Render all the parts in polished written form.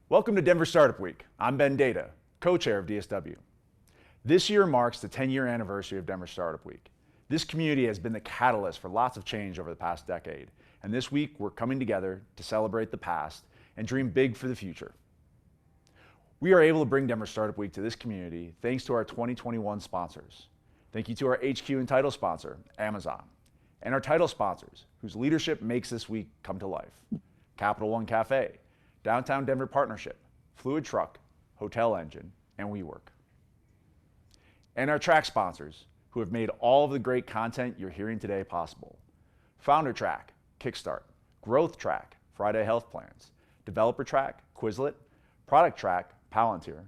Welcome to Denver Startup Week. I'm Ben Data, co-chair of DSW. This year marks the 10-year anniversary of Denver Startup Week. This community has been the catalyst for lots of change over the past decade, and this week we're coming together to celebrate the past and dream big for the future. We are able to bring Denver Startup Week to this community thanks to our 2021 sponsors. Thank you to our HQ and title sponsor, Amazon, and our title sponsors, whose leadership makes this week come to life. Capital One Cafe, Downtown Denver Partnership, Fluid Truck, Hotel Engine, and WeWork. And our track sponsors, who have made all of the great content you're hearing today possible. Founder Track, Kickstart, Growth Track, Friday Health Plans, Developer Track, Quizlet, Product Track, Palantir,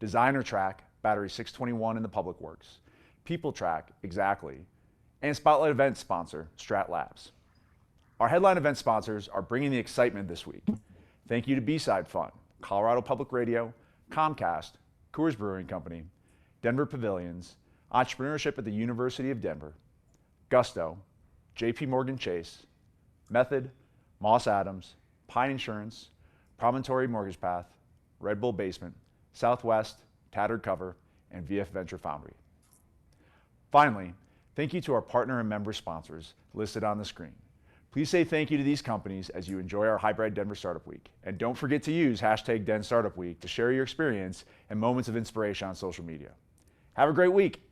Designer Track, Battery 621 in the Public Works, People Track, Exactly, and Spotlight event sponsor, Strat Labs. Our headline event sponsors are bringing the excitement this week. Thank you to B-Side Fun, Colorado Public Radio, Comcast, Coors Brewing Company, Denver Pavilions, Entrepreneurship at the University of Denver, Gusto, JP Morgan Chase, Method, Moss Adams, Pine Insurance, Promontory Mortgage Path, Red Bull Basement, Southwest, Tattered Cover, and VF Venture Foundry. Finally, thank you to our partner and member sponsors listed on the screen. Please say thank you to these companies as you enjoy our hybrid Denver Startup Week. And don't forget to use hashtag #DenStartupWeek to share your experience and moments of inspiration on social media. Have a great week.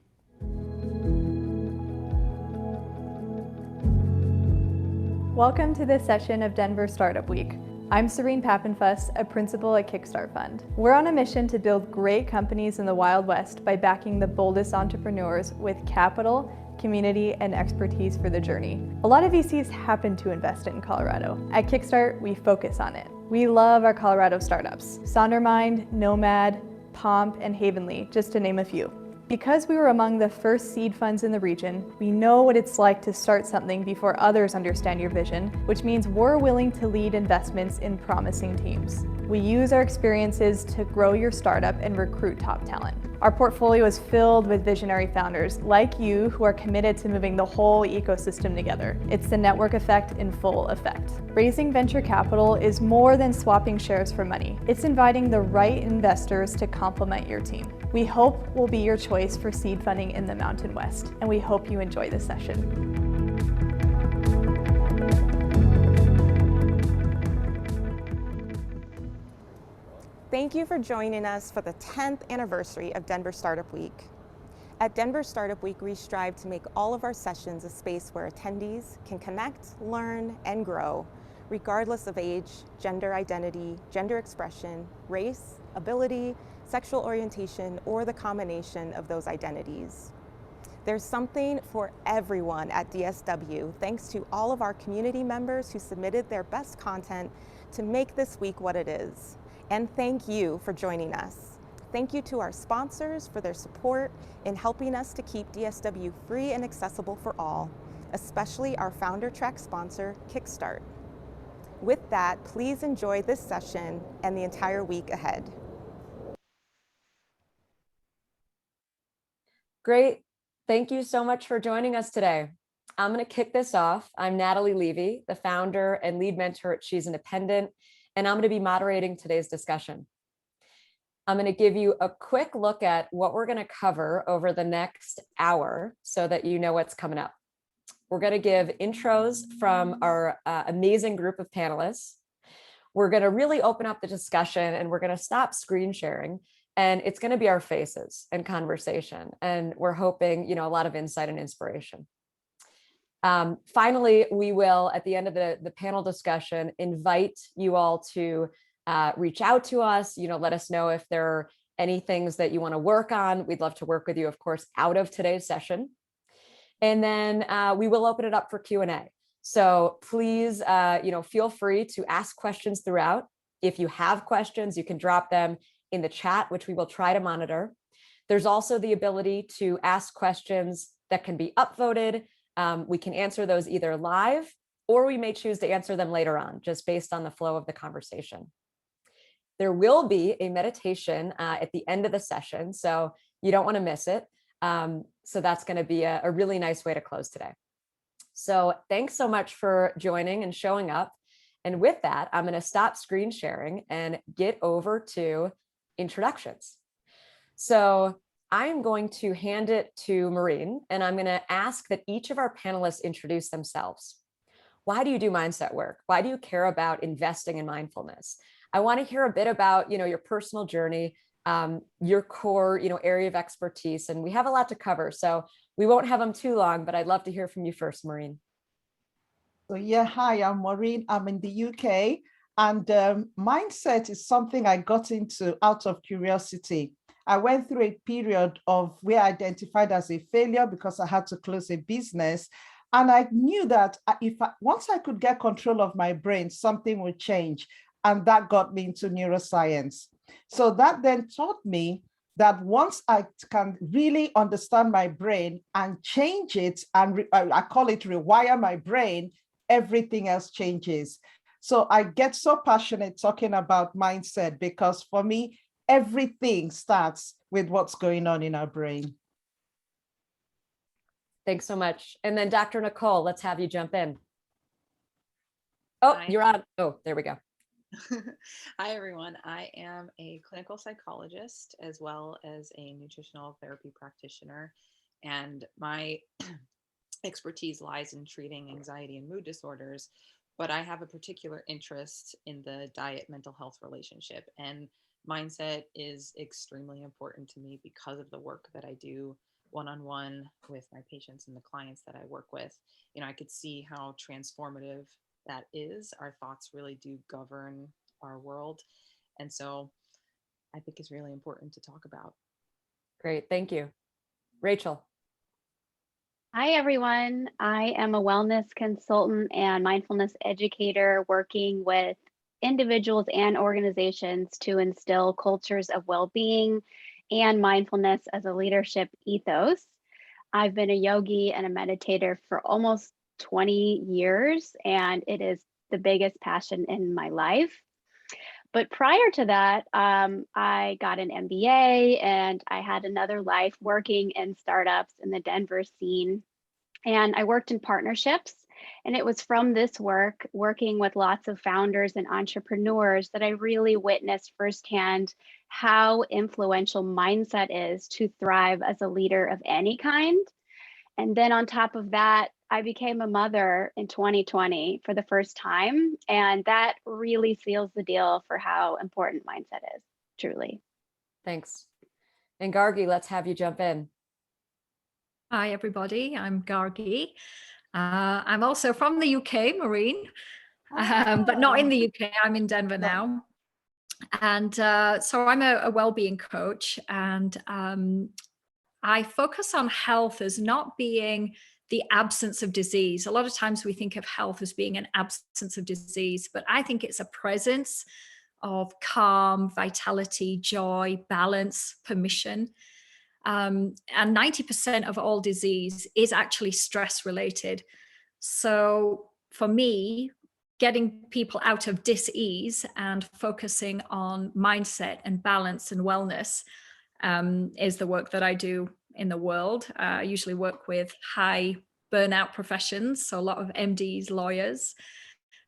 Welcome to this session of Denver Startup Week. I'm Serene Pappenfuss, a principal at Kickstart Fund. We're on a mission to build great companies in the Wild West by backing the boldest entrepreneurs with capital, community, and expertise for the journey. A lot of VCs happen to invest in Colorado. At Kickstart, we focus on it. We love our Colorado startups, Sondermind, Nomad, Pomp, and Havenly, just to name a few. Because we were among the first seed funds in the region, we know what it's like to start something before others understand your vision, which means we're willing to lead investments in promising teams. We use our experiences to grow your startup and recruit top talent. Our portfolio is filled with visionary founders like you who are committed to moving the whole ecosystem together. It's the network effect in full effect. Raising venture capital is more than swapping shares for money. It's inviting the right investors to complement your team. We hope we'll be your choice for seed funding in the Mountain West, and we hope you enjoy this session. Thank you for joining us for the 10th anniversary of Denver Startup Week. At Denver Startup Week, we strive to make all of our sessions a space where attendees can connect, learn, and grow, regardless of age, gender identity, gender expression, race, ability, sexual orientation, or the combination of those identities. There's something for everyone at DSW, thanks to all of our community members who submitted their best content to make this week what it is. And thank you for joining us. Thank you to our sponsors for their support in helping us to keep DSW free and accessible for all, especially our founder track sponsor, Kickstart. With that, please enjoy this session and the entire week ahead. Great. Thank you so much for joining us today. I'm going to kick this off. I'm Natalie Levy, the founder and lead mentor at She's Independent, and I'm going to be moderating today's discussion. I'm going to give you a quick look at what we're going to cover over the next hour so that you know what's coming up. We're going to give intros from our amazing group of panelists. We're going to really open up the discussion, and we're going to stop screen sharing, and it's going to be our faces and conversation. And we're hoping, a lot of insight and inspiration. Finally, we will, at the end of the panel discussion, invite you all to reach out to us, let us know if there are any things that you want to work on. We'd love to work with you, of course, out of today's session. And then we will open it up for Q&A. So please, feel free to ask questions throughout. If you have questions, you can drop them in the chat, which we will try to monitor. There's also the ability to ask questions that can be upvoted. We can answer those either live, or we may choose to answer them later on, just based on the flow of the conversation. There will be a meditation at the end of the session, so you don't want to miss it. So that's going to be a really nice way to close today. So thanks so much for joining and showing up. And with that, I'm going to stop screen sharing and get over to introductions. So I'm going to hand it to Maureen, and I'm going to ask that each of our panelists introduce themselves. Why do you do mindset work? Why do you care about investing in mindfulness? I want to hear a bit about, your personal journey, your core, area of expertise, and we have a lot to cover. So we won't have them too long, but I'd love to hear from you first, Maureen. So yeah, hi, I'm Maureen. I'm in the UK, and mindset is something I got into out of curiosity. I went through a period of where I identified as a failure because I had to close a business. And I knew that once I could get control of my brain, something would change. And that got me into neuroscience. So that then taught me that once I can really understand my brain and change it, and I call it rewire my brain, everything else changes. So I get so passionate talking about mindset because for me, everything starts with what's going on in our brain. Thanks so much. And then Dr. Nicole, let's have you jump in. Oh, Hi. you're on. Oh, there we go. Hi, everyone. I am a clinical psychologist as well as a nutritional therapy practitioner. And my expertise lies in treating anxiety and mood disorders, but I have a particular interest in the diet mental health relationship. And mindset is extremely important to me because of the work that I do one-on-one with my patients and the clients that I work with. I could see how transformative that is. Our thoughts really do govern our world. And so I think it's really important to talk about. Great. Thank you. Rachel. Hi, everyone. I am a wellness consultant and mindfulness educator working with individuals and organizations to instill cultures of well-being and mindfulness as a leadership ethos. I've been a yogi and a meditator for almost 20 years, and it is the biggest passion in my life. But prior to that, I got an MBA and I had another life working in startups in the Denver scene. And I worked in partnerships. And it was from this work, working with lots of founders and entrepreneurs, that I really witnessed firsthand how influential mindset is to thrive as a leader of any kind. And then on top of that, I became a mother in 2020 for the first time. And that really seals the deal for how important mindset is, truly. Thanks. And Gargi, let's have you jump in. Hi, everybody. I'm Gargi. I'm also from the UK, Maureen, but not in the UK. I'm in Denver now. And so I'm a well-being coach, and I focus on health as not being the absence of disease. A lot of times we think of health as being an absence of disease, but I think it's a presence of calm, vitality, joy, balance, permission. And 90% of all disease is actually stress related. So for me, getting people out of dis-ease and focusing on mindset and balance and wellness is the work that I do in the world. I usually work with high burnout professions, so a lot of MDs, lawyers,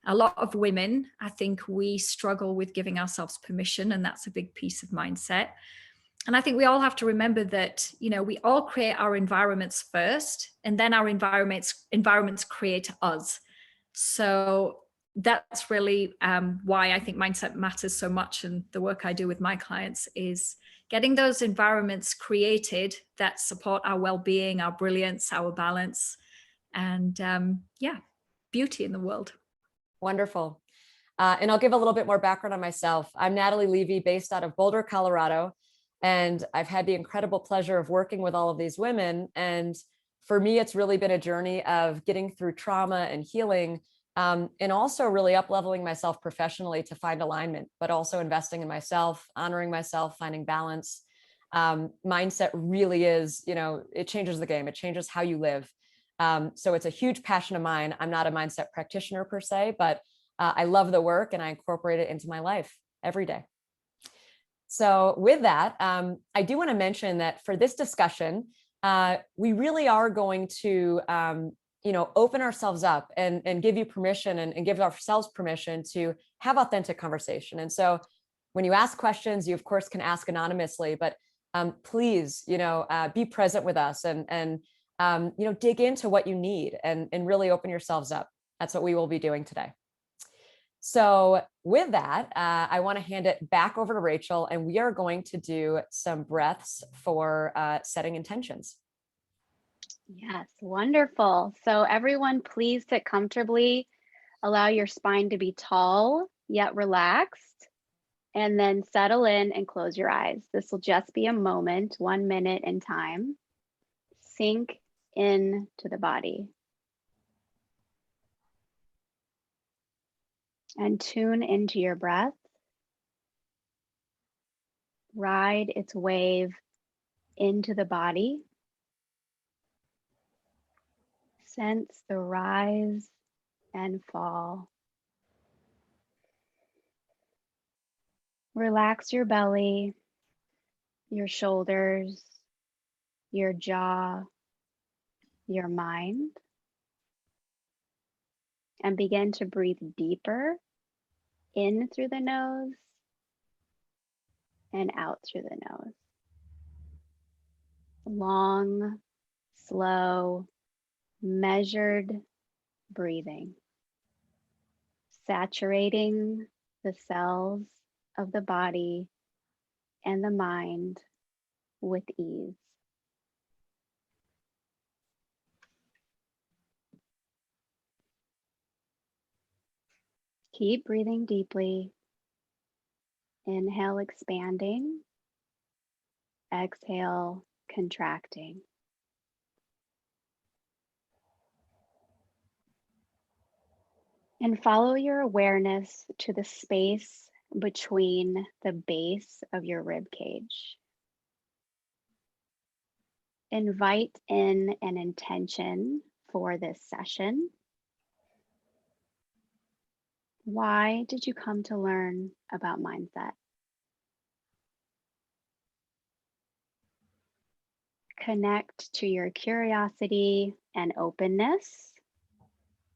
a lot of women. I think we struggle with giving ourselves permission, and that's a big piece of mindset. And I think we all have to remember that, we all create our environments first, and then our environments create us. So that's really why I think mindset matters so much. And the work I do with my clients is getting those environments created that support our well-being, our brilliance, our balance, and beauty in the world. Wonderful. And I'll give a little bit more background on myself. I'm Natalie Levy, based out of Boulder, Colorado. And I've had the incredible pleasure of working with all of these women. And for me, it's really been a journey of getting through trauma and healing, and also really up-leveling myself professionally to find alignment, but also investing in myself, honoring myself, finding balance. Mindset really is, it changes the game. It changes how you live. So it's a huge passion of mine. I'm not a mindset practitioner per se, but I love the work and I incorporate it into my life every day. So with that, I do want to mention that for this discussion, we really are going to open ourselves up and give you permission and give ourselves permission to have authentic conversation. And so when you ask questions, you of course can ask anonymously, but please, be present with us and dig into what you need and really open yourselves up. That's what we will be doing today. So with that, I want to hand it back over to Rachel, and we are going to do some breaths for setting intentions. Yes, wonderful. So everyone, please sit comfortably. Allow your spine to be tall yet relaxed, and then settle in and close your eyes. This will just be a moment, 1 minute in time. Sink into the body. And tune into your breath. Ride its wave into the body. Sense the rise and fall. Relax your belly, your shoulders, your jaw, your mind, and begin to breathe deeper in through the nose and out through the nose. Long, slow, measured breathing, saturating the cells of the body and the mind with ease. Keep breathing deeply. Inhale, expanding. Exhale, contracting. And follow your awareness to the space between the base of your rib cage. Invite in an intention for this session. Why did you come to learn about mindset? Connect to your curiosity and openness.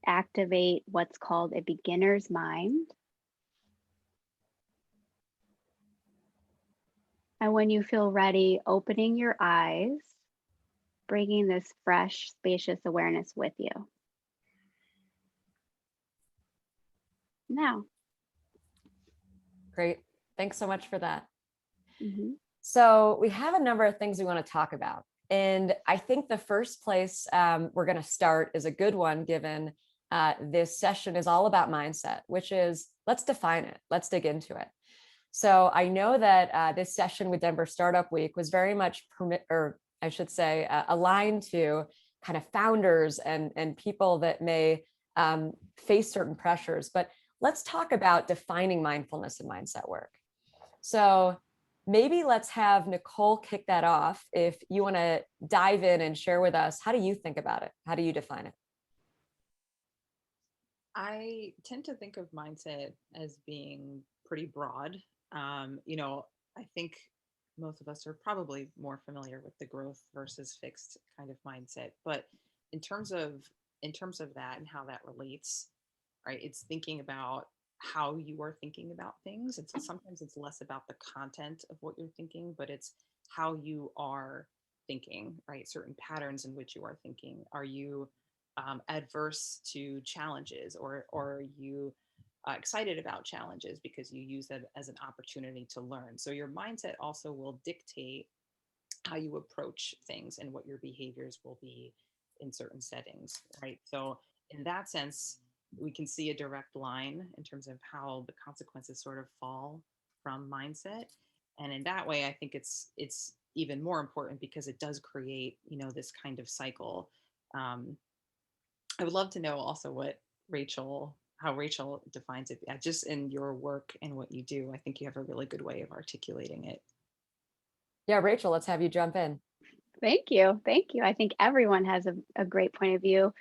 Activate what's called a beginner's mind. And when you feel ready, opening your eyes, bringing this fresh, spacious awareness with you. Now. Great. Thanks so much for that. Mm-hmm. So we have a number of things we want to talk about. And I think the first place we're going to start is a good one, given this session is all about mindset, which is, let's define it. Let's dig into it. So I know that this session with Denver Startup Week was very much aligned to kind of founders and people that may face certain pressures. But let's talk about defining mindfulness and mindset work. So maybe let's have Nicole kick that off. If you want to dive in and share with us, how do you think about it? How do you define it? I tend to think of mindset as being pretty broad. I think most of us are probably more familiar with the growth versus fixed kind of mindset. But in terms of that and how that relates, right, it's thinking about how you are thinking about things. And so sometimes it's less about the content of what you're thinking, but it's how you are thinking, right? Certain patterns in which you are thinking. Are you adverse to challenges, or are you excited about challenges because you use that as an opportunity to learn? So your mindset also will dictate how you approach things and what your behaviors will be in certain settings, right? So in that sense, we can see a direct line in terms of how the consequences sort of fall from mindset. And in that way, I think it's even more important because it does create, this kind of cycle. I would love to know also how Rachel defines it, just in your work and what you do. I think you have a really good way of articulating it. Yeah, Rachel, let's have you jump in. Thank you. Thank you. I think everyone has a great point of view.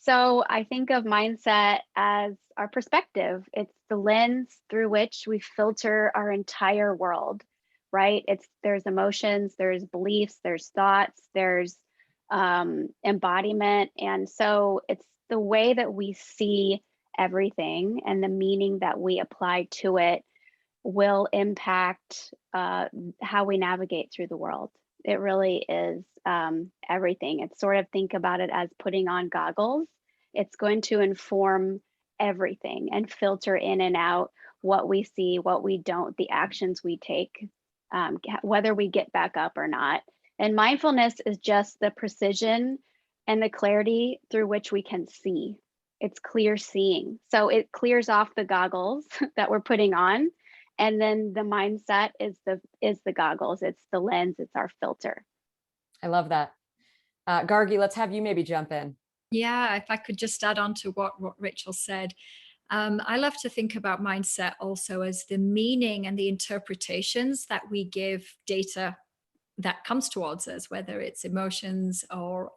So I think of mindset as our perspective. It's the lens through which we filter our entire world, right? There's emotions, there's beliefs, there's thoughts, there's embodiment. And so it's the way that we see everything and the meaning that we apply to it will impact how we navigate through the world. It really is everything. It's sort of, think about it as putting on goggles. It's going to inform everything and filter in and out what we see, what we don't, the actions we take, whether we get back up or not. And mindfulness is just the precision and the clarity through which we can see. It's clear seeing. So it clears off the goggles that we're putting on. And then the mindset is the goggles, it's the lens, it's our filter. I love that. Gargi, let's have you maybe jump in. Yeah, if I could just add on to what Rachel said. I love to think about mindset also as the meaning and the interpretations that we give data that comes towards us, whether it's emotions or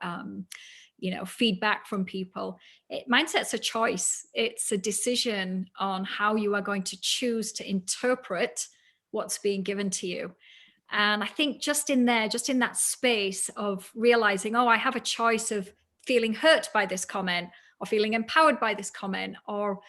feedback from people. Mindset's a choice. It's a decision on how you are going to choose to interpret what's being given to you. And I think just in that space of realizing, oh, I have a choice of feeling hurt by this comment or feeling empowered by this comment, or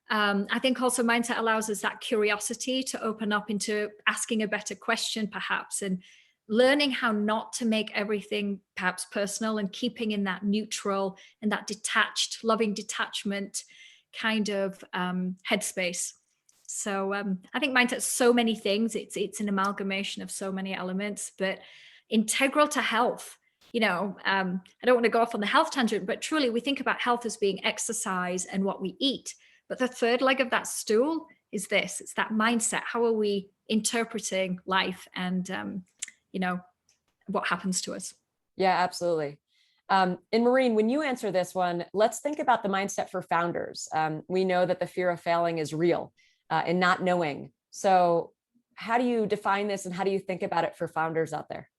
I think also mindset allows us that curiosity to open up into asking a better question perhaps, and learning how not to make everything perhaps personal, and keeping in that neutral and that detached, loving detachment kind of headspace. So I think mindset's so many things. It's an amalgamation of so many elements, but integral to health. I don't want to go off on the health tangent, but truly we think about health as being exercise and what we eat. But the third leg of that stool is this. It's that mindset. How are we interpreting life and what happens to us? Yeah, absolutely. And Maureen, when you answer this one, let's think about the mindset for founders. We know that the fear of failing is real and not knowing. So how do you define this and how do you think about it for founders out there?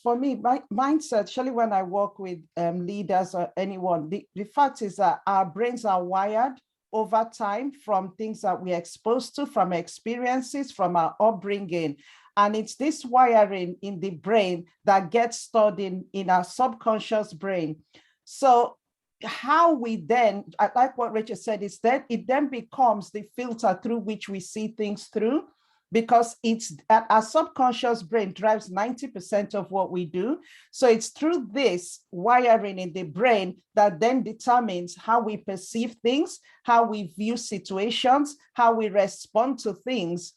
For me, my mindset, especially when I work with leaders or anyone, the fact is that our brains are wired over time from things that we're exposed to, from experiences, from our upbringing. And it's this wiring in the brain that gets stored in our subconscious brain. So how we then, I like what Rachel said, is that it then becomes the filter through which we see things through, because it's our subconscious brain drives 90% of what we do. So it's through this wiring in the brain that then determines how we perceive things, how we view situations, how we respond to things.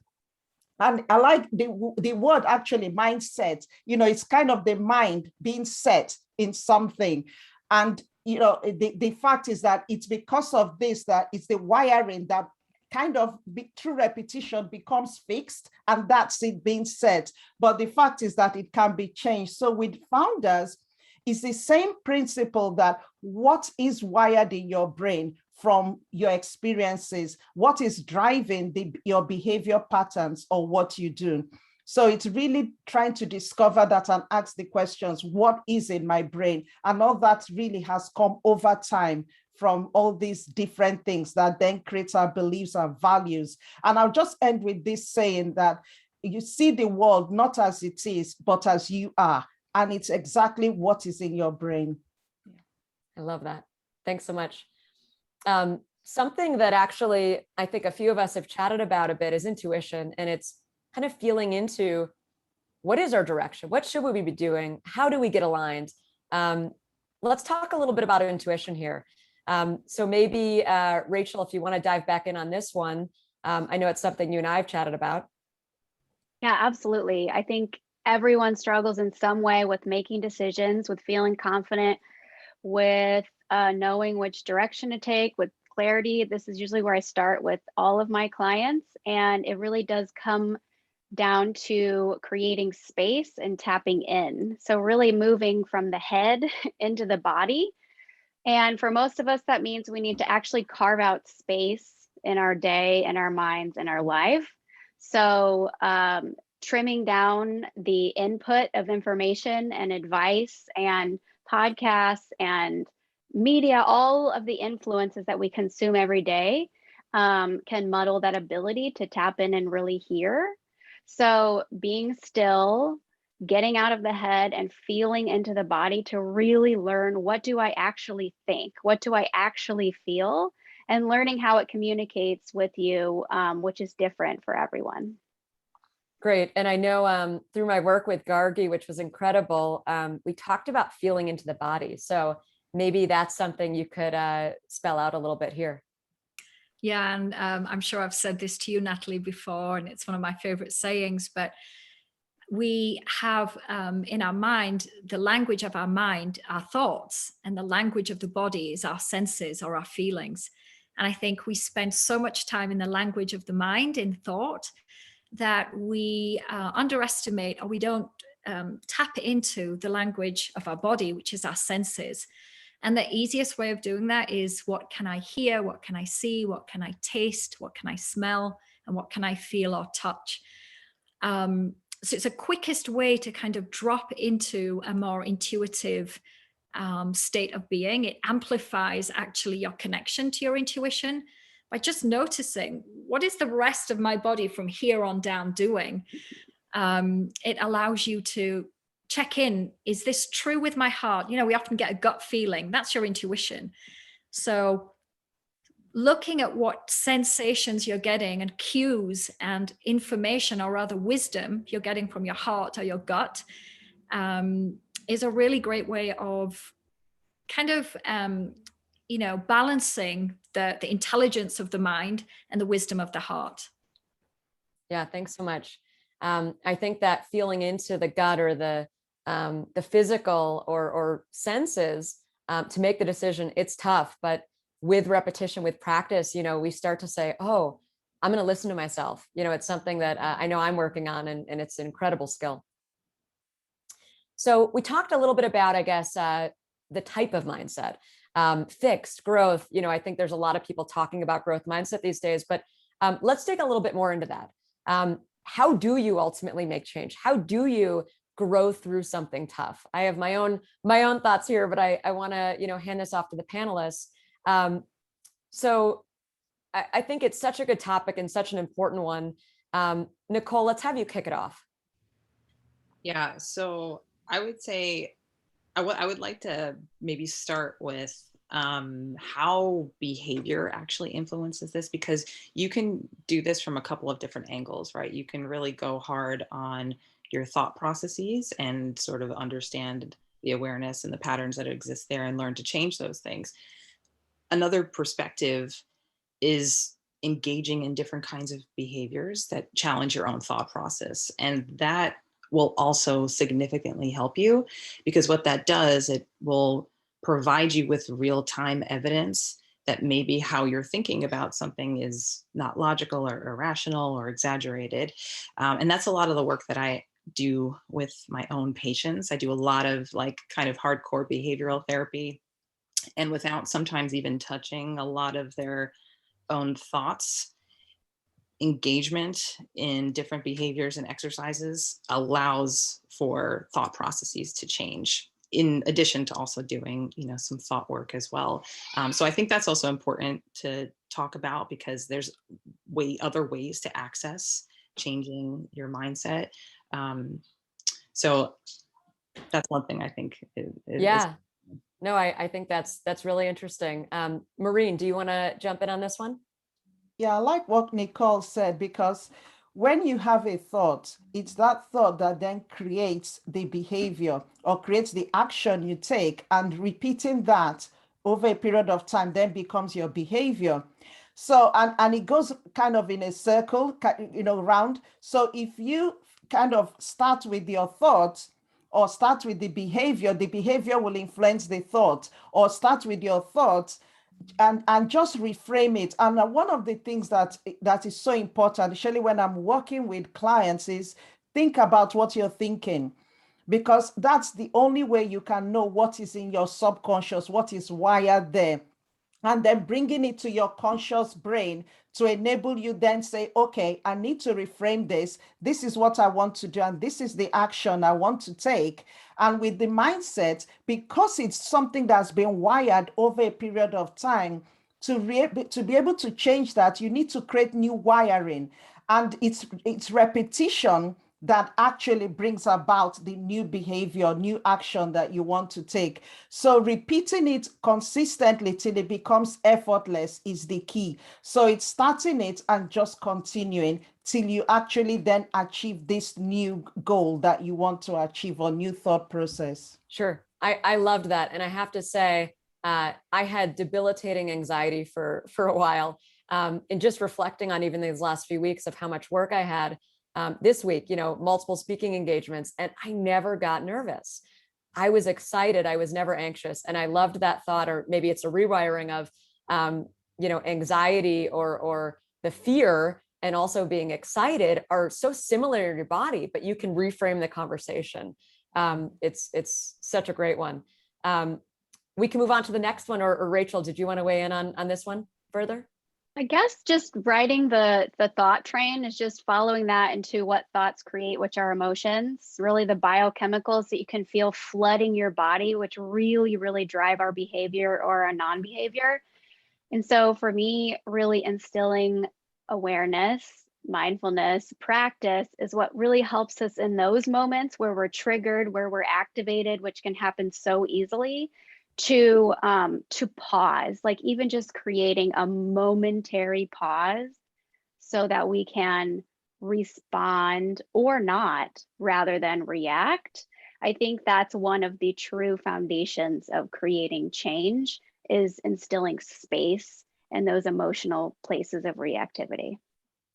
And I like the word actually, mindset. It's kind of the mind being set in something. And the fact is that it's because of this that it's the wiring that kind of through repetition becomes fixed, and that's it being said. But the fact is that it can be changed. So with founders, it's the same principle that what is wired in your brain from your experiences, what is driving your behavior patterns or what you do. So it's really trying to discover that and ask the questions, what is in my brain? And all that really has come over time from all these different things that then creates our beliefs and values. And I'll just end with this saying that you see the world not as it is, but as you are. And it's exactly what is in your brain. I love that. Thanks so much. Something that actually I think a few of us have chatted about a bit is intuition, and it's kind of feeling into what is our direction? What should we be doing? How do we get aligned? Let's talk a little bit about intuition here. So maybe Rachel, if you want to dive back in on this one, I know it's something you and I have chatted about. Yeah, absolutely. I think everyone struggles in some way with making decisions, with feeling confident, with knowing which direction to take, with clarity. This is usually where I start with all of my clients, and it really does come down to creating space and tapping in. So really moving from the head into the body. And for most of us, that means we need to actually carve out space in our day and our minds and our life. So trimming down the input of information and advice and podcasts and media, all of the influences that we consume every day can muddle that ability to tap in and really hear. So being still, getting out of the head and feeling into the body to really learn, what do I actually think? What do I actually feel? And learning how it communicates with you, which is different for everyone. Great. And I know through my work with Gargi, which was incredible, we talked about feeling into the body. So maybe that's something you could spell out a little bit here. Yeah, and I'm sure I've said this to you, Natalie, before, and it's one of my favorite sayings, but we have in our mind, the language of our mind, our thoughts, and the language of the body is our senses or our feelings. And I think we spend so much time in the language of the mind, in thought, that we underestimate, or we don't tap into the language of our body, which is our senses. And the easiest way of doing that is, what can I hear? What can I see? What can I taste? What can I smell? And what can I feel or touch? So it's the quickest way to kind of drop into a more intuitive state of being. It amplifies actually your connection to your intuition by just noticing, what is the rest of my body from here on down doing? It allows you to check in. Is this true with my heart? We often get a gut feeling. That's your intuition. So looking at what sensations you're getting and cues and information, or rather wisdom, you're getting from your heart or your gut is a really great way of kind of balancing the intelligence of the mind and the wisdom of the heart. Yeah, thanks so much. I think that feeling into the gut or the physical or senses to make the decision, it's tough, but with repetition, with practice, we start to say, oh, I'm going to listen to myself. It's something that I know I'm working on, and it's an incredible skill. So we talked a little bit about, I guess, the type of mindset, fixed, growth. I think there's a lot of people talking about growth mindset these days, but let's dig a little bit more into that. How do you ultimately make change? How do you grow through something tough? I have my own thoughts here, but I want to, hand this off to the panelists. So I think it's such a good topic and such an important one. Nicole, let's have you kick it off. Yeah, so I would say I would like to maybe start with how behavior actually influences this, because you can do this from a couple of different angles, right? You can really go hard on your thought processes and sort of understand the awareness and the patterns that exist there and learn to change those things. Another perspective is engaging in different kinds of behaviors that challenge your own thought process. And that will also significantly help you, because what that does, it will provide you with real-time evidence that maybe how you're thinking about something is not logical or irrational or exaggerated. And that's a lot of the work that I do with my own patients. I do a lot of kind of hardcore behavioral therapy, and without sometimes even touching a lot of their own thoughts, engagement in different behaviors and exercises allows for thought processes to change, in addition to also doing, some thought work as well. So I think that's also important to talk about, because there's other ways to access changing your mindset. So that's one thing I think Yeah. No, I think that's really interesting. Maureen, do you want to jump in on this one? Yeah, I like what Nicole said, because when you have a thought, it's that thought that then creates the behavior or creates the action you take, and repeating that over a period of time then becomes your behavior. So, and it goes kind of in a circle, round. So if you kind of start with your thoughts, or start with the behavior will influence the thought, or start with your thoughts and just reframe it. And one of the things that is so important, especially when I'm working with clients, is think about what you're thinking, because that's the only way you can know what is in your subconscious, what is wired there, and then bringing it to your conscious brain to enable you then say, okay, I need to reframe this. This is what I want to do, and this is the action I want to take. And with the mindset, because it's something that's been wired over a period of time, to be able to change that, you need to create new wiring. And it's repetition that actually brings about the new behavior, new action that you want to take. So repeating it consistently till it becomes effortless is the key. So it's starting it and just continuing till you actually then achieve this new goal that you want to achieve, or new thought process. Sure. I loved that. And I have to say, I had debilitating anxiety for a while. And just reflecting on even these last few weeks of how much work I had this week, multiple speaking engagements, and I never got nervous. I was excited. I was never anxious. And I loved that thought, or maybe it's a rewiring of, anxiety or the fear and also being excited are so similar in your body, but you can reframe the conversation. It's such a great one. We can move on to the next one, or Rachel, did you want to weigh in on this one further? I guess just riding the thought train is just following that into what thoughts create, which are emotions, really the biochemicals that you can feel flooding your body, which really, really drive our behavior or our non-behavior. And so for me, really instilling awareness, mindfulness, practice is what really helps us in those moments where we're triggered, where we're activated, which can happen so easily, to pause, like even just creating a momentary pause so that we can respond or not rather than react. I think that's one of the true foundations of creating change, is instilling space in those emotional places of reactivity.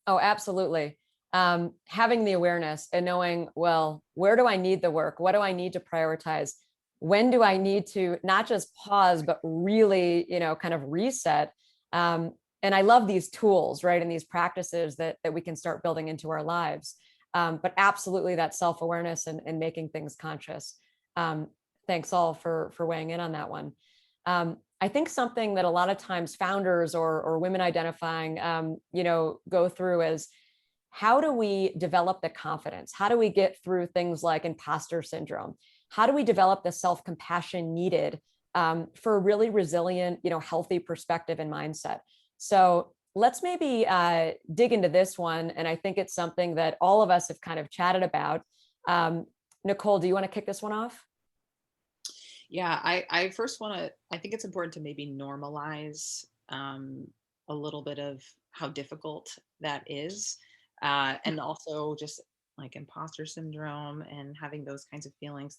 Oh, absolutely. Having the awareness and knowing, well, where do I need the work? What do I need to prioritize? When do I need to not just pause, but really, kind of reset? And I love these tools, right? And these practices that we can start building into our lives. But absolutely that self-awareness and making things conscious. Thanks all for weighing in on that one. I think something that a lot of times founders or women identifying, go through is, how do we develop the confidence? How do we get through things like imposter syndrome? How do we develop the self-compassion needed for a really resilient, healthy perspective and mindset? So let's maybe dig into this one. And I think it's something that all of us have kind of chatted about. Nicole, do you want to kick this one off? Yeah, I first want to, I think it's important to maybe normalize a little bit of how difficult that is. And also just like imposter syndrome and having those kinds of feelings,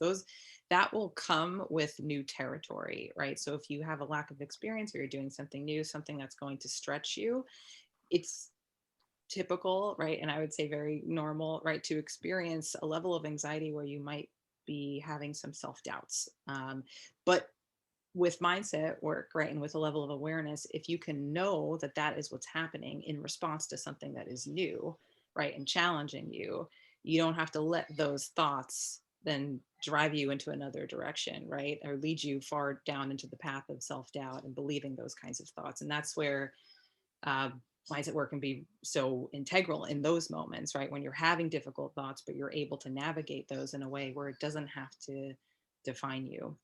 that will come with new territory, right? So if you have a lack of experience or you're doing something new, something that's going to stretch you, it's typical, right? And I would say very normal, right, to experience a level of anxiety where you might be having some self-doubts. But with mindset work, right, and with a level of awareness, if you can know that that is what's happening in response to something that is new, right, and challenging you, you don't have to let those thoughts then drive you into another direction, right, or lead you far down into the path of self-doubt and believing those kinds of thoughts. And that's where mindset work can be so integral in those moments, right, when you're having difficult thoughts, but you're able to navigate those in a way where it doesn't have to define you.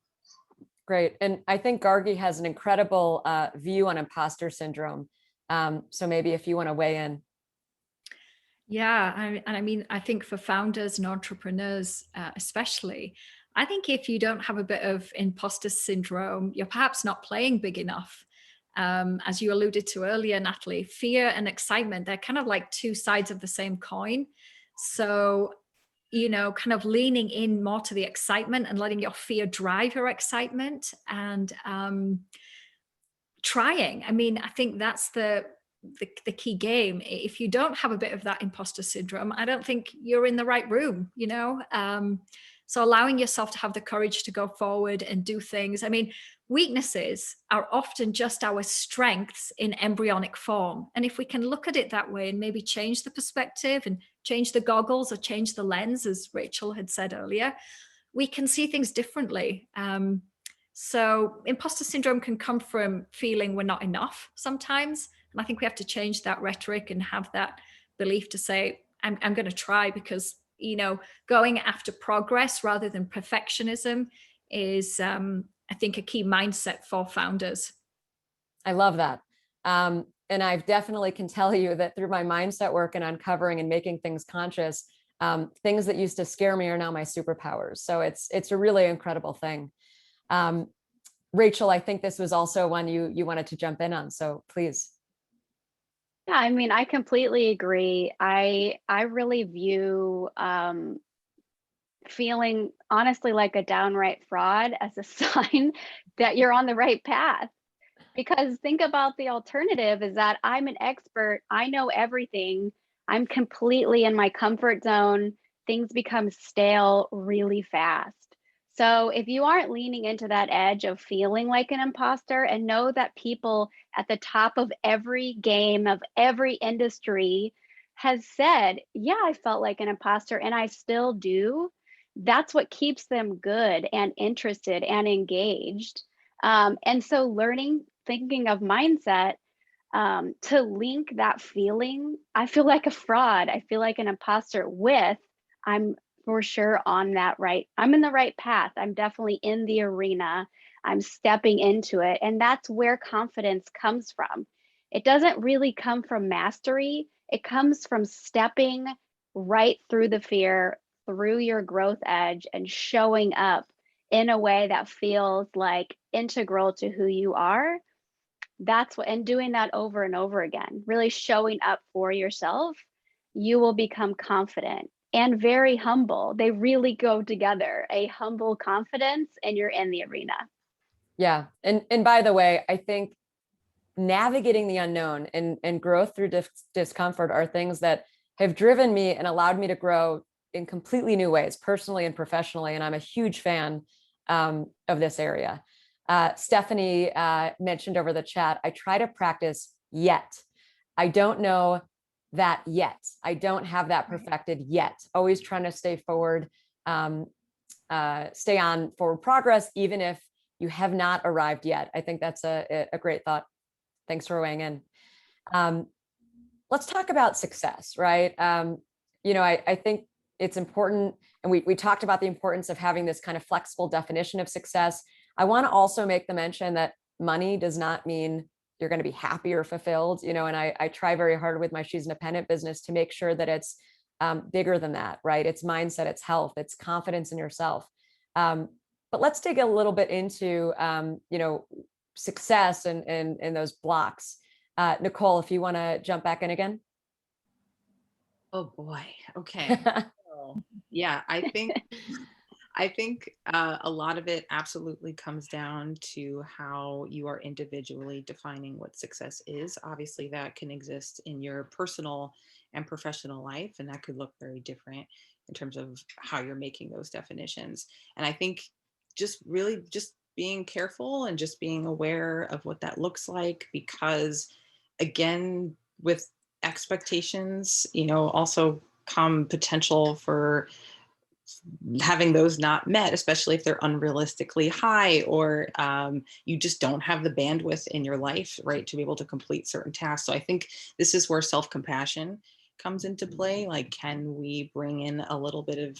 Great. And I think Gargi has an incredible view on imposter syndrome. So maybe if you want to weigh in. Yeah, I think for founders and entrepreneurs especially, I think if you don't have a bit of imposter syndrome, you're perhaps not playing big enough. As you alluded to earlier, Natalie, fear and excitement, they're kind of like two sides of the same coin. So, kind of leaning in more to the excitement and letting your fear drive your excitement, and trying. I think that's the key game. If you don't have a bit of that imposter syndrome, I don't think you're in the right room, so allowing yourself to have the courage to go forward and do things. Weaknesses are often just our strengths in embryonic form. And if we can look at it that way and maybe change the perspective and change the goggles or change the lens, as Rachel had said earlier, we can see things differently. So imposter syndrome can come from feeling we're not enough sometimes. And I think we have to change that rhetoric and have that belief to say, I'm going to try, because, going after progress rather than perfectionism is, I think, a key mindset for founders. I love that. And I definitely can tell you that through my mindset work and uncovering and making things conscious, Things that used to scare me are now my superpowers. So it's a really incredible thing. Rachel, I think this was also one you wanted to jump in on, so please. Yeah, I mean, I completely agree. I really view feeling honestly like a downright fraud as a sign that you're on the right path. Because think about the alternative is that I'm an expert, I know everything, I'm completely in my comfort zone, things become stale really fast. So if you aren't leaning into that edge of feeling like an imposter and know that people at the top of every game of every industry has said, yeah, I felt like an imposter and I still do, that's what keeps them good and interested and engaged. And so learning, thinking of mindset to link that feeling, I feel like a fraud, I feel like an imposter with, I'm for sure on that right, I'm in the right path. I'm definitely in the arena. I'm stepping into it. And that's where confidence comes from. It doesn't really come from mastery. It comes from stepping right through the fear, through your growth edge and showing up in a way that feels like integral to who you are. That's what, and doing that over and over again, really showing up for yourself, you will become confident and very humble. They really go together, a humble confidence, and you're in the arena. Yeah. And by the way, I think navigating the unknown and growth through discomfort are things that have driven me and allowed me to grow in completely new ways, personally and professionally. And I'm a huge fan of this area. Stephanie mentioned over the chat, I try to practice yet. I don't know that yet. I don't have that perfected yet. Always trying to stay forward, stay on forward progress, even if you have not arrived yet. I think that's a great thought. Thanks for weighing in. Let's talk about success, right? I think it's important, and we talked about the importance of having this kind of flexible definition of success. I want to also make the mention that money does not mean you're going to be happy or fulfilled, and I try very hard with my She's Independent business to make sure that it's bigger than that, right? It's mindset, it's health, it's confidence in yourself. But let's dig a little bit into, success and those blocks. Nicole, if you want to jump back in again. Oh boy. Okay. Yeah, I think a lot of it absolutely comes down to how you are individually defining what success is. Obviously, that can exist in your personal and professional life, and that could look very different in terms of how you're making those definitions. And I think just being careful and just being aware of what that looks like, because again, with expectations, also come potential for having those not met, especially if they're unrealistically high, or you just don't have the bandwidth in your life, right, to be able to complete certain tasks. So I think this is where self-compassion comes into play. Like, can we bring in a little bit of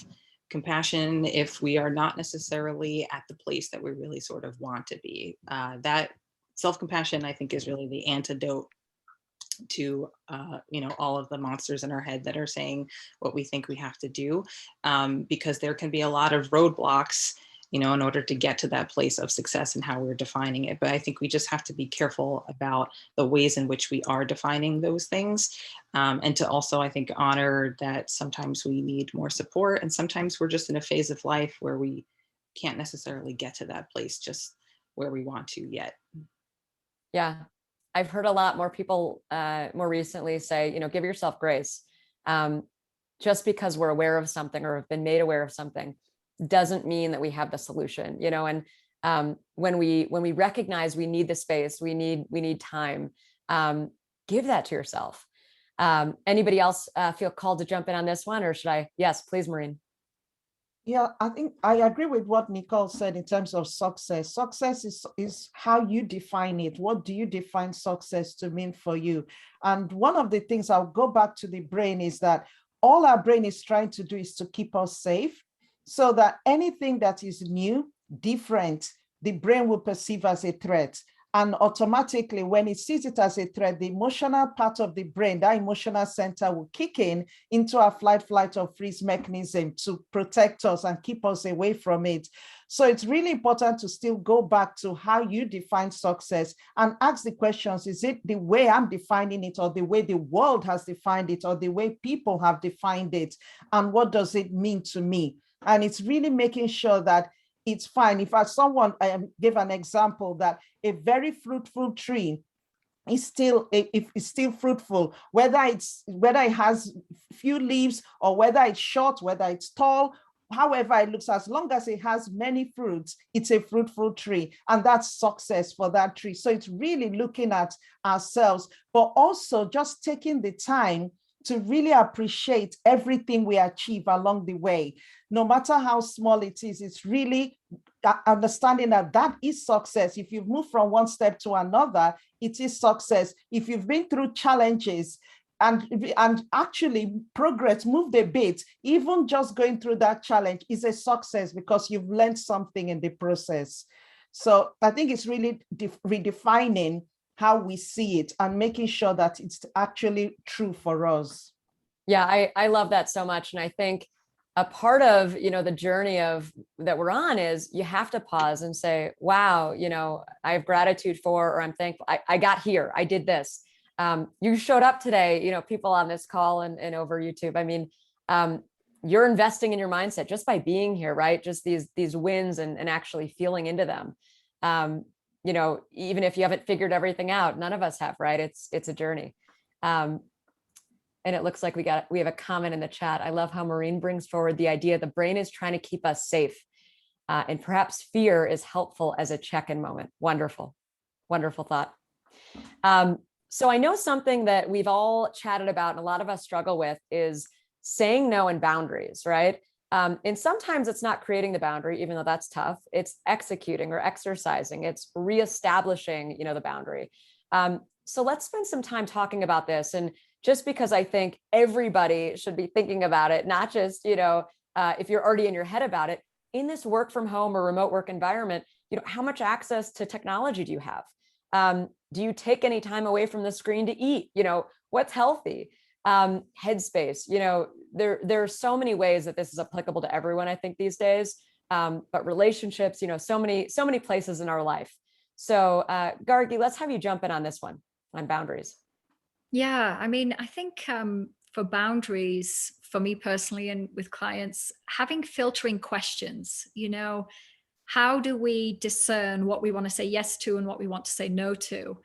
compassion if we are not necessarily at the place that we really sort of want to be? That self-compassion, I think, is really the antidote to all of the monsters in our head that are saying what we think we have to do, because there can be a lot of roadblocks in order to get to that place of success and how we're defining it. But I think we just have to be careful about the ways in which we are defining those things, and to also, I think, honor that sometimes we need more support, and sometimes we're just in a phase of life where we can't necessarily get to that place just where we want to yet. Yeah. I've heard a lot more people more recently say, give yourself grace. Just because we're aware of something or have been made aware of something doesn't mean that we have the solution, and when we recognize we need the space, we need time, give that to yourself. Anybody else feel called to jump in on this one, or should I? Yes, please, Maureen. Yeah, I think I agree with what Nicole said in terms of success. Success is how you define it. What do you define success to mean for you? And one of the things, I'll go back to the brain, is that all our brain is trying to do is to keep us safe, so that anything that is new, different, the brain will perceive as a threat. And automatically, when it sees it as a threat, the emotional part of the brain, that emotional center will kick in into our flight, flight, or freeze mechanism to protect us and keep us away from it. So it's really important to still go back to how you define success and ask the questions, is it the way I'm defining it, or the way the world has defined it, or the way people have defined it? And what does it mean to me? And it's really making sure that it's fine. If as someone gave an example that a very fruitful tree is still fruitful, whether it has few leaves or whether it's short, whether it's tall, however it looks, as long as it has many fruits, it's a fruitful tree, and that's success for that tree. So it's really looking at ourselves, but also just taking the time to really appreciate everything we achieve along the way. No matter how small it is, it's really understanding that that is success. If you've moved from one step to another, it is success. If you've been through challenges and actually progress, moved a bit, even just going through that challenge is a success because you've learned something in the process. So I think it's really redefining how we see it and making sure that it's actually true for us. Yeah, I love that so much. And I think a part of, the journey that we're on is you have to pause and say, wow, I have gratitude for, or I'm thankful I got here, I did this. You showed up today, people on this call and over YouTube. I mean, you're investing in your mindset just by being here, right? Just these wins and actually feeling into them. Even if you haven't figured everything out, none of us have, right? It's a journey. And it looks like we have a comment in the chat. I love how Maureen brings forward the idea the brain is trying to keep us safe. And perhaps fear is helpful as a check-in moment. Wonderful, wonderful thought. So I know something that we've all chatted about and a lot of us struggle with is saying no and boundaries, right? And sometimes it's not creating the boundary, even though that's tough. It's executing or exercising. It's reestablishing, the boundary. So let's spend some time talking about this. And just because I think everybody should be thinking about it, not just, if you're already in your head about it, in this work from home or remote work environment, how much access to technology do you have? Do you take any time away from the screen to eat? What's healthy? Headspace, there are so many ways that this is applicable to everyone, I think, these days. But relationships, so many places in our life. So Gargi, let's have you jump in on this one, on boundaries. Yeah, I mean, I think for boundaries, for me personally and with clients, having filtering questions, how do we discern what we want to say yes to and what we want to say no to?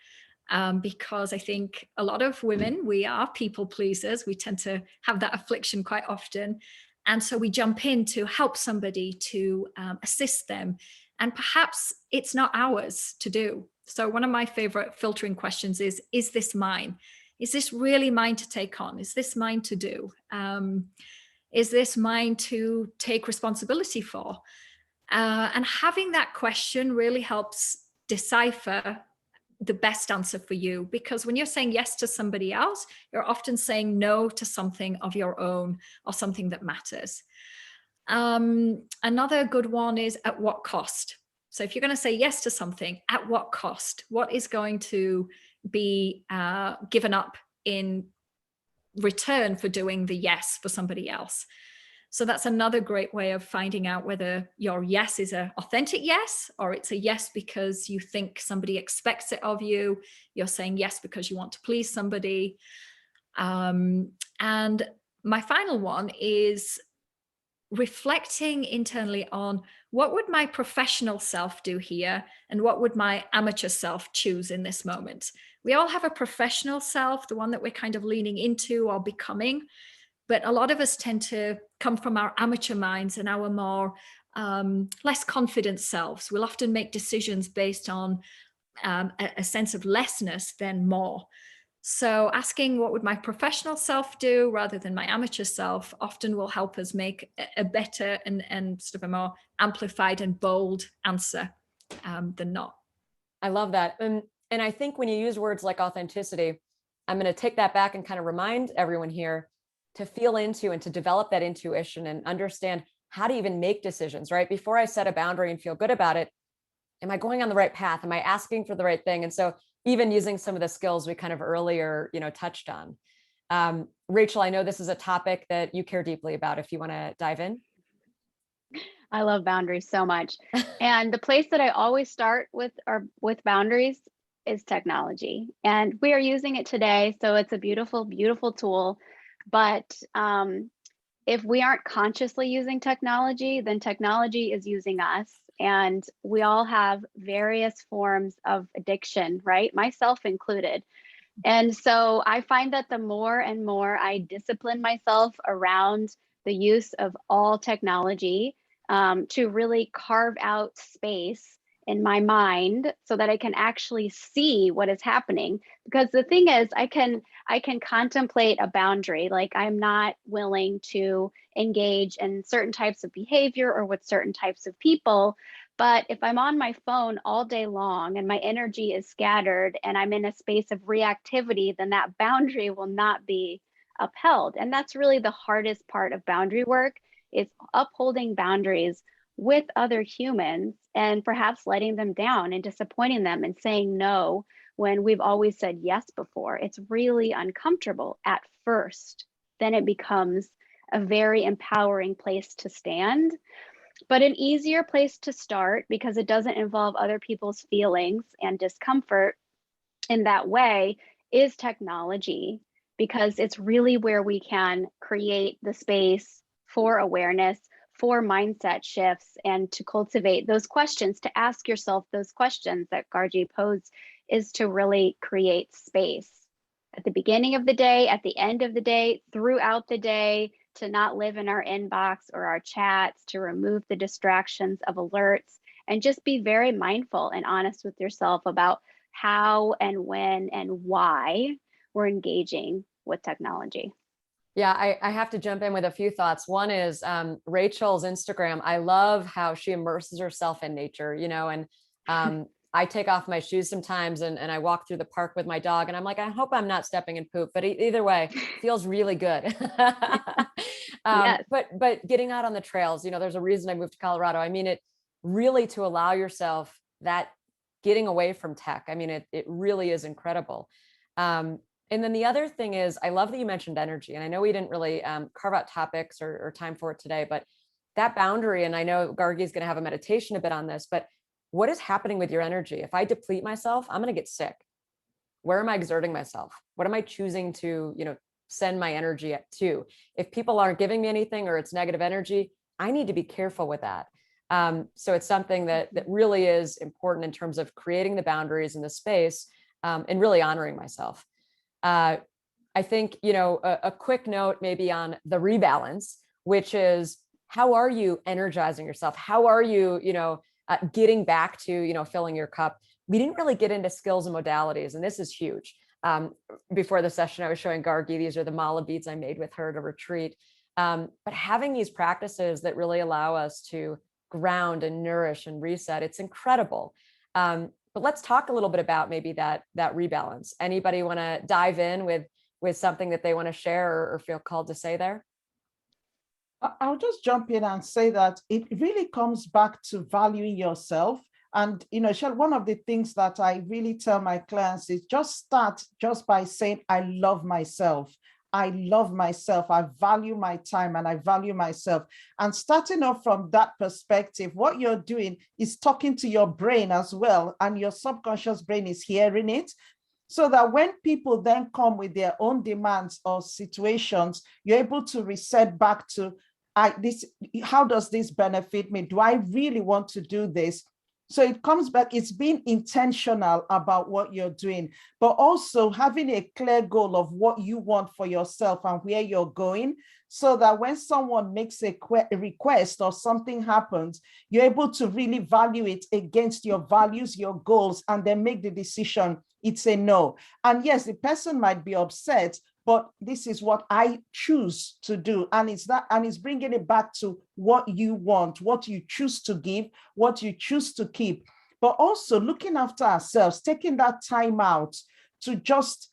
Because I think a lot of women, we are people pleasers. We tend to have that affliction quite often. And so we jump in to help somebody, to assist them. And perhaps it's not ours to do. So one of my favorite filtering questions is this mine? Is this really mine to take on? Is this mine to do? Is this mine to take responsibility for? And having that question really helps decipher the best answer for you, because when you're saying yes to somebody else, you're often saying no to something of your own or something that matters. Another good one is at what cost? So if you're going to say yes to something, at what cost? What is going to be given up in return for doing the yes for somebody else? So that's another great way of finding out whether your yes is an authentic yes, or it's a yes because you think somebody expects it of you. You're saying yes because you want to please somebody. And my final one is reflecting internally on what would my professional self do here and what would my amateur self choose in this moment. We all have a professional self, the one that we're kind of leaning into or becoming, but a lot of us tend to come from our amateur minds and our more less confident selves. We'll often make decisions based on a sense of lessness than more. So asking what would my professional self do rather than my amateur self often will help us make a better and sort of a more amplified and bold answer than not. I love that. And I think when you use words like authenticity, I'm going to take that back and kind of remind everyone here to feel into and to develop that intuition and understand how to even make decisions, right? Before I set a boundary and feel good about it, am I going on the right path? Am I asking for the right thing? And so even using some of the skills we kind of earlier, touched on. Rachel, I know this is a topic that you care deeply about. If you want to dive in. I love boundaries so much. And the place that I always start with boundaries is technology. And we are using it today. So it's a beautiful, beautiful tool. But if we aren't consciously using technology, then technology is using us. And we all have various forms of addiction, right? Myself included. And so I find that the more and more I discipline myself around the use of all technology, to really carve out space in my mind so that I can actually see what is happening. Because the thing is, I can contemplate a boundary, like I'm not willing to engage in certain types of behavior or with certain types of people. But if I'm on my phone all day long and my energy is scattered and I'm in a space of reactivity, then that boundary will not be upheld. And that's really the hardest part of boundary work, is upholding boundaries with other humans and perhaps letting them down and disappointing them and saying no when we've always said yes before. It's really uncomfortable at first. Then it becomes a very empowering place to stand, but an easier place to start because it doesn't involve other people's feelings and discomfort in that way is technology, because it's really where we can create the space for awareness, for mindset shifts, and to cultivate those questions, to ask yourself those questions that Gargi posed, is to really create space at the beginning of the day, at the end of the day, throughout the day, to not live in our inbox or our chats, to remove the distractions of alerts, and just be very mindful and honest with yourself about how and when and why we're engaging with technology. Yeah, I have to jump in with a few thoughts. One is Rachel's Instagram. I love how she immerses herself in nature, and I take off my shoes sometimes and I walk through the park with my dog and I'm like, I hope I'm not stepping in poop, but either way, feels really good. Yes. But getting out on the trails, there's a reason I moved to Colorado. I mean, it really to allow yourself that getting away from tech. I mean, it really is incredible. And then the other thing is, I love that you mentioned energy. And I know we didn't really carve out topics or time for it today, but that boundary, and I know Gargi is going to have a meditation a bit on this, but what is happening with your energy? If I deplete myself, I'm going to get sick. Where am I exerting myself? What am I choosing to, send my energy to? If people aren't giving me anything or it's negative energy, I need to be careful with that. So it's something that really is important in terms of creating the boundaries in the space and really honoring myself. I think, a quick note maybe on the rebalance, which is, how are you energizing yourself? How are you, getting back to, filling your cup? We didn't really get into skills and modalities, and this is huge. Before the session, I was showing Gargi, these are the mala beads I made with her to retreat. But having these practices that really allow us to ground and nourish and reset, it's incredible. But let's talk a little bit about maybe that rebalance. Anybody want to dive in with something that they want to share or feel called to say there? I'll just jump in and say that it really comes back to valuing yourself. And, one of the things that I really tell my clients is just start just by saying, I love myself. I love myself. I value my time and I value myself. And starting off from that perspective, what you're doing is talking to your brain as well. And your subconscious brain is hearing it. So that when people then come with their own demands or situations, you're able to reset back to how does this benefit me? Do I really want to do this? So it comes back, it's being intentional about what you're doing, but also having a clear goal of what you want for yourself and where you're going, so that when someone makes a request or something happens, you're able to really value it against your values, your goals, and then make the decision, it's a no. And yes, the person might be upset, but this is what I choose to do. And it's bringing it back to what you want, what you choose to give, what you choose to keep, but also looking after ourselves, taking that time out to just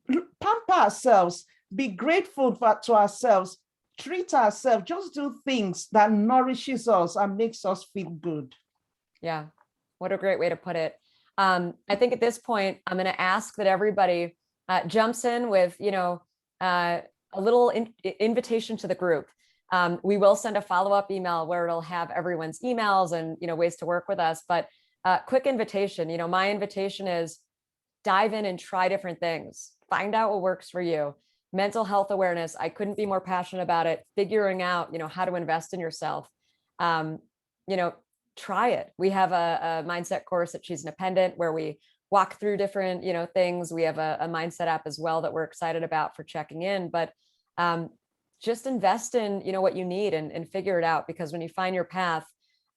pamper ourselves, be grateful to ourselves, treat ourselves, just do things that nourishes us and makes us feel good. Yeah. What a great way to put it. I think at this point, I'm going to ask that everybody jumps in with, a little invitation to the group. We will send a follow-up email where it'll have everyone's emails and, ways to work with us. But quick invitation, my invitation is dive in and try different things. Find out what works for you. Mental health awareness. I couldn't be more passionate about it. Figuring out, how to invest in yourself. Try it. We have a mindset course at She's Independent where we walk through different, things. We have a mindset app as well that we're excited about for checking in, but just invest in, what you need and figure it out, because when you find your path,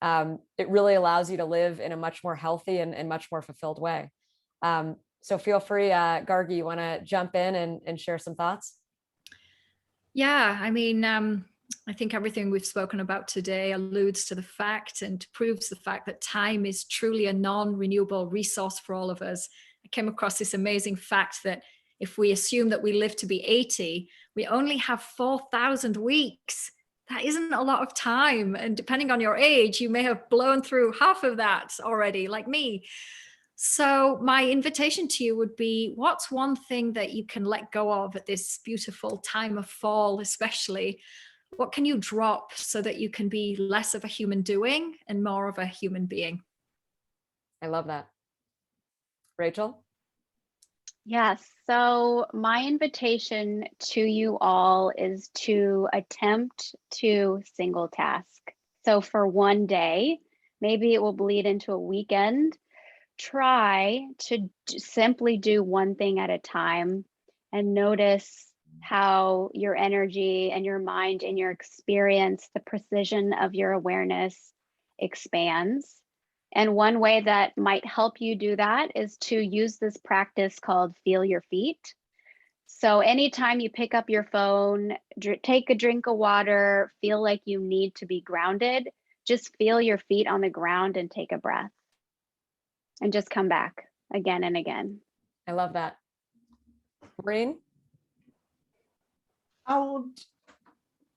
it really allows you to live in a much more healthy and much more fulfilled way. So feel free, Gargi, you want to jump in and share some thoughts? Yeah, I mean, I think everything we've spoken about today alludes to the fact and proves the fact that time is truly a non-renewable resource for all of us. I came across this amazing fact that if we assume that we live to be 80, we only have 4,000 weeks. That isn't a lot of time. And depending on your age, you may have blown through half of that already, like me. So my invitation to you would be, what's one thing that you can let go of at this beautiful time of fall, especially? What can you drop so that you can be less of a human doing and more of a human being? I love that. Rachel? Yes. So my invitation to you all is to attempt to single task. So for one day, maybe it will bleed into a weekend. Try to simply do one thing at a time and notice how your energy and your mind and your experience, the precision of your awareness expands. And one way that might help you do that is to use this practice called feel your feet. So anytime you pick up your phone, take a drink of water, feel like you need to be grounded, just feel your feet on the ground and take a breath. And just come back again and again. I love that. Maureen?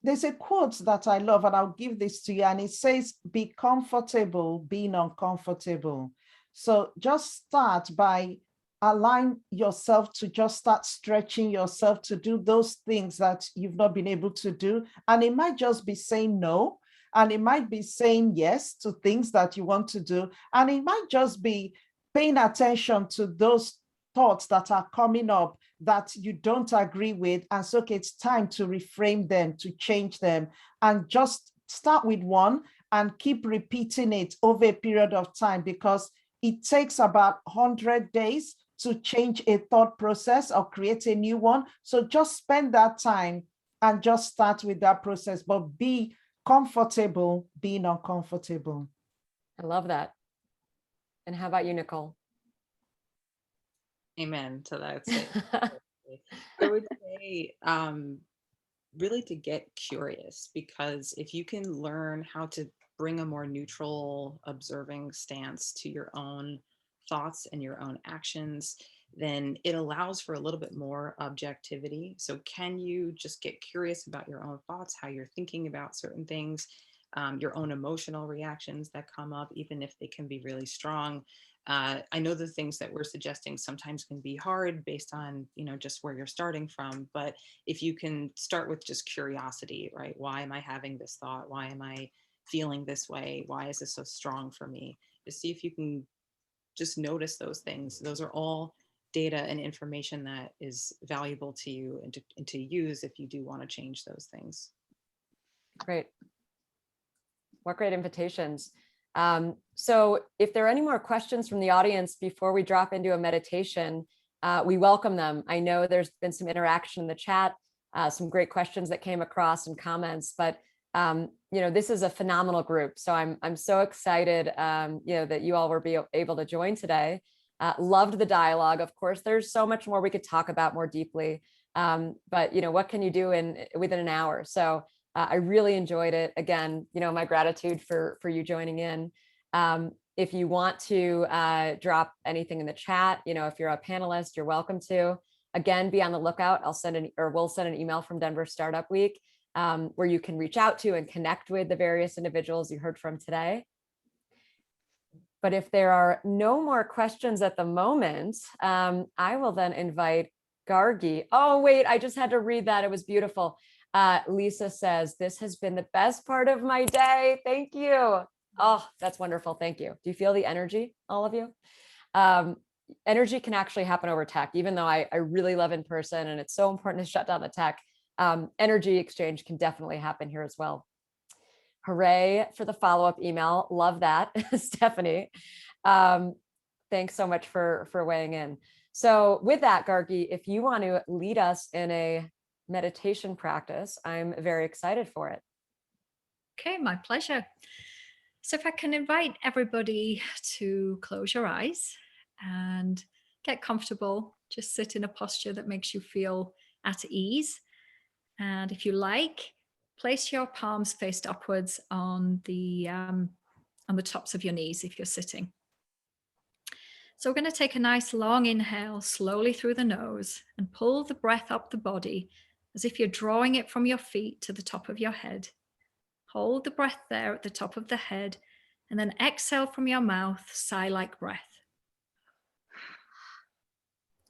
There's a quote that I love, and I'll give this to you, and it says, be comfortable being uncomfortable. So just start by allowing yourself to just start stretching yourself to do those things that you've not been able to do. And it might just be saying no, and it might be saying yes to things that you want to do. And it might just be paying attention to those thoughts that are coming up that you don't agree with. And so it's time to reframe them, to change them, and just start with one and keep repeating it over a period of time, because it takes about 100 days to change a thought process or create a new one. So just spend that time and just start with that process, but be comfortable being uncomfortable. I love that. And how about you, Nicole? Amen to that statement. I would say really to get curious, because if you can learn how to bring a more neutral, observing stance to your own thoughts and your own actions, then it allows for a little bit more objectivity. So can you just get curious about your own thoughts, how you're thinking about certain things, your own emotional reactions that come up, even if they can be really strong. I know the things that we're suggesting sometimes can be hard based on, just where you're starting from. But if you can start with just curiosity, right? Why am I having this thought? Why am I feeling this way? Why is this so strong for me? Just see if you can just notice those things. Those are all data and information that is valuable to you and to use if you do want to change those things. Great. What great invitations. So if there are any more questions from the audience before we drop into a meditation, we welcome them. I know there's been some interaction in the chat, some great questions that came across and comments, but this is a phenomenal group. So I'm so excited, that you all were able to join today. Loved the dialogue. Of course, there's so much more we could talk about more deeply, but what can you do within an hour? So I really enjoyed it. Again, my gratitude for you joining in. If you want to drop anything in the chat, if you're a panelist, you're welcome to. Again, be on the lookout. We'll send an email from Denver Startup Week where you can reach out to and connect with the various individuals you heard from today. But if there are no more questions at the moment, I will then invite Gargi. Oh, wait, I just had to read that. It was beautiful. Lisa says, this has been the best part of my day. Thank you. Oh, that's wonderful. Thank you. Do you feel the energy, all of you? Energy can actually happen over tech, even though I really love in person and it's so important to shut down the tech. Energy exchange can definitely happen here as well. Hooray for the follow-up email. Love that, Stephanie. Thanks so much for weighing in. So with that, Gargi, if you want to lead us in a meditation practice, I'm very excited for it. Okay, my pleasure. So if I can invite everybody to close your eyes and get comfortable, just sit in a posture that makes you feel at ease. And if you like, place your palms faced upwards on the tops of your knees if you're sitting. So we're going to take a nice long inhale slowly through the nose and pull the breath up the body as if you're drawing it from your feet to the top of your head. Hold the breath there at the top of the head and then exhale from your mouth, sigh-like breath.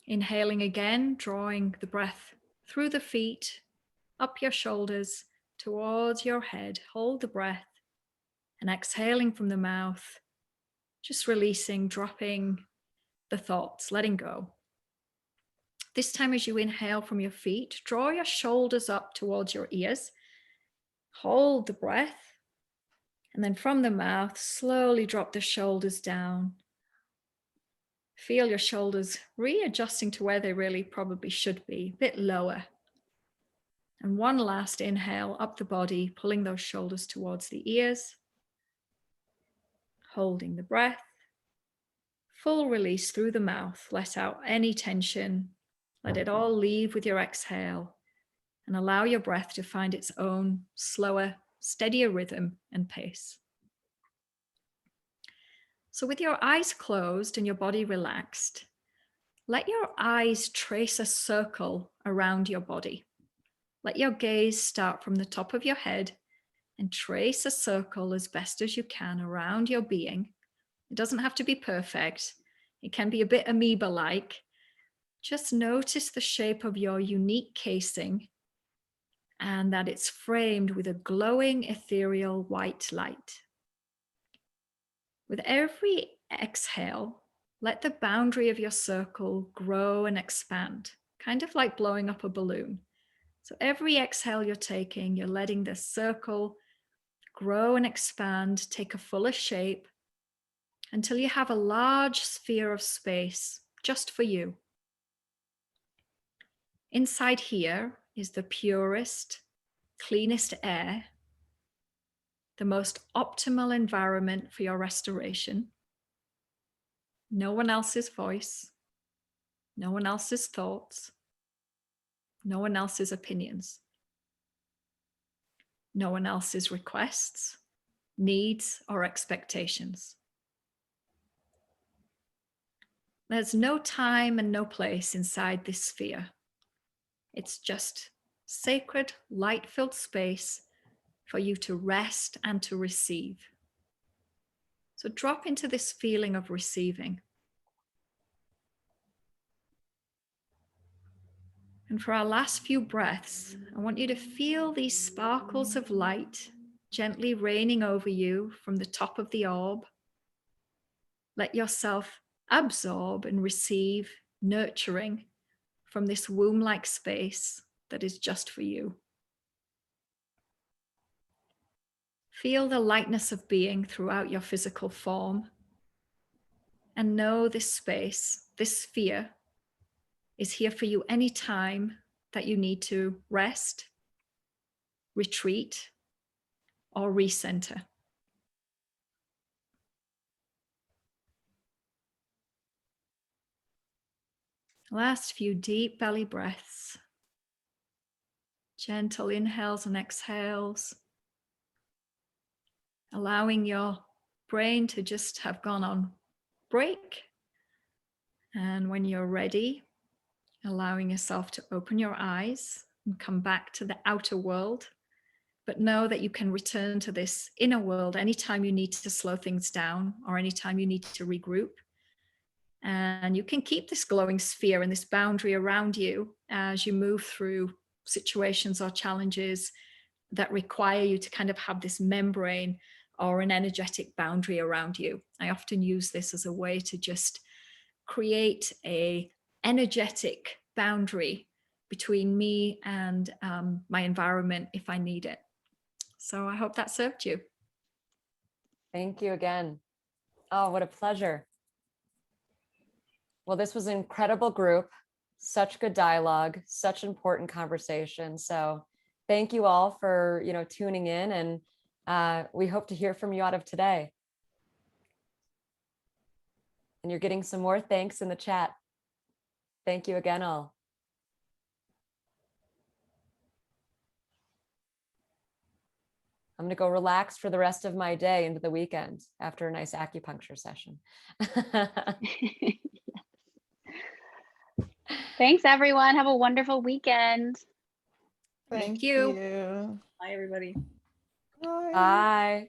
Inhaling again, drawing the breath through the feet, up your shoulders, towards your head. Hold the breath and exhaling from the mouth, just releasing, dropping the thoughts, letting go. This time as you inhale from your feet, draw your shoulders up towards your ears. Hold the breath. And then from the mouth, slowly drop the shoulders down. Feel your shoulders readjusting to where they really probably should be, a bit lower. And one last inhale up the body, pulling those shoulders towards the ears. Holding the breath. Full release through the mouth. Let out any tension. Let it all leave with your exhale. And allow your breath to find its own slower, steadier rhythm and pace. So with your eyes closed and your body relaxed, let your eyes trace a circle around your body. Let your gaze start from the top of your head and trace a circle as best as you can around your being. It doesn't have to be perfect. It can be a bit amoeba-like. Just notice the shape of your unique casing and that it's framed with a glowing ethereal white light. With every exhale, let the boundary of your circle grow and expand, kind of like blowing up a balloon. So every exhale you're taking, you're letting this circle grow and expand, take a fuller shape until you have a large sphere of space just for you. Inside here is the purest, cleanest air, the most optimal environment for your restoration. No one else's voice, no one else's thoughts, no one else's opinions, no one else's requests, needs, or expectations. There's no time and no place inside this sphere. It's just sacred, light-filled space for you to rest and to receive. So drop into this feeling of receiving. And for our last few breaths, I want you to feel these sparkles of light gently raining over you from the top of the orb. Let yourself absorb and receive nurturing from this womb-like space that is just for you. Feel the lightness of being throughout your physical form and know this space, this sphere, is here for you anytime that you need to rest, retreat, or recenter. Last few deep belly breaths, gentle inhales and exhales, allowing your brain to just have gone on break. And when you're ready, allowing yourself to open your eyes and come back to the outer world, but know that you can return to this inner world anytime you need to slow things down or anytime you need to regroup. And you can keep this glowing sphere and this boundary around you as you move through situations or challenges that require you to kind of have this membrane or an energetic boundary around you. I often use this as a way to just create a energetic boundary between me and my environment if I need it. So I hope that served you. Thank you again. Oh, what a pleasure. Well, this was an incredible group, such good dialogue, such important conversation. So thank you all for, tuning in, and we hope to hear from you out of today. And you're getting some more thanks in the chat. Thank you again, all. I'm going to go relax for the rest of my day into the weekend after a nice acupuncture session. Thanks, everyone. Have a wonderful weekend. Thank you. you. Bye, everybody. Bye. Bye.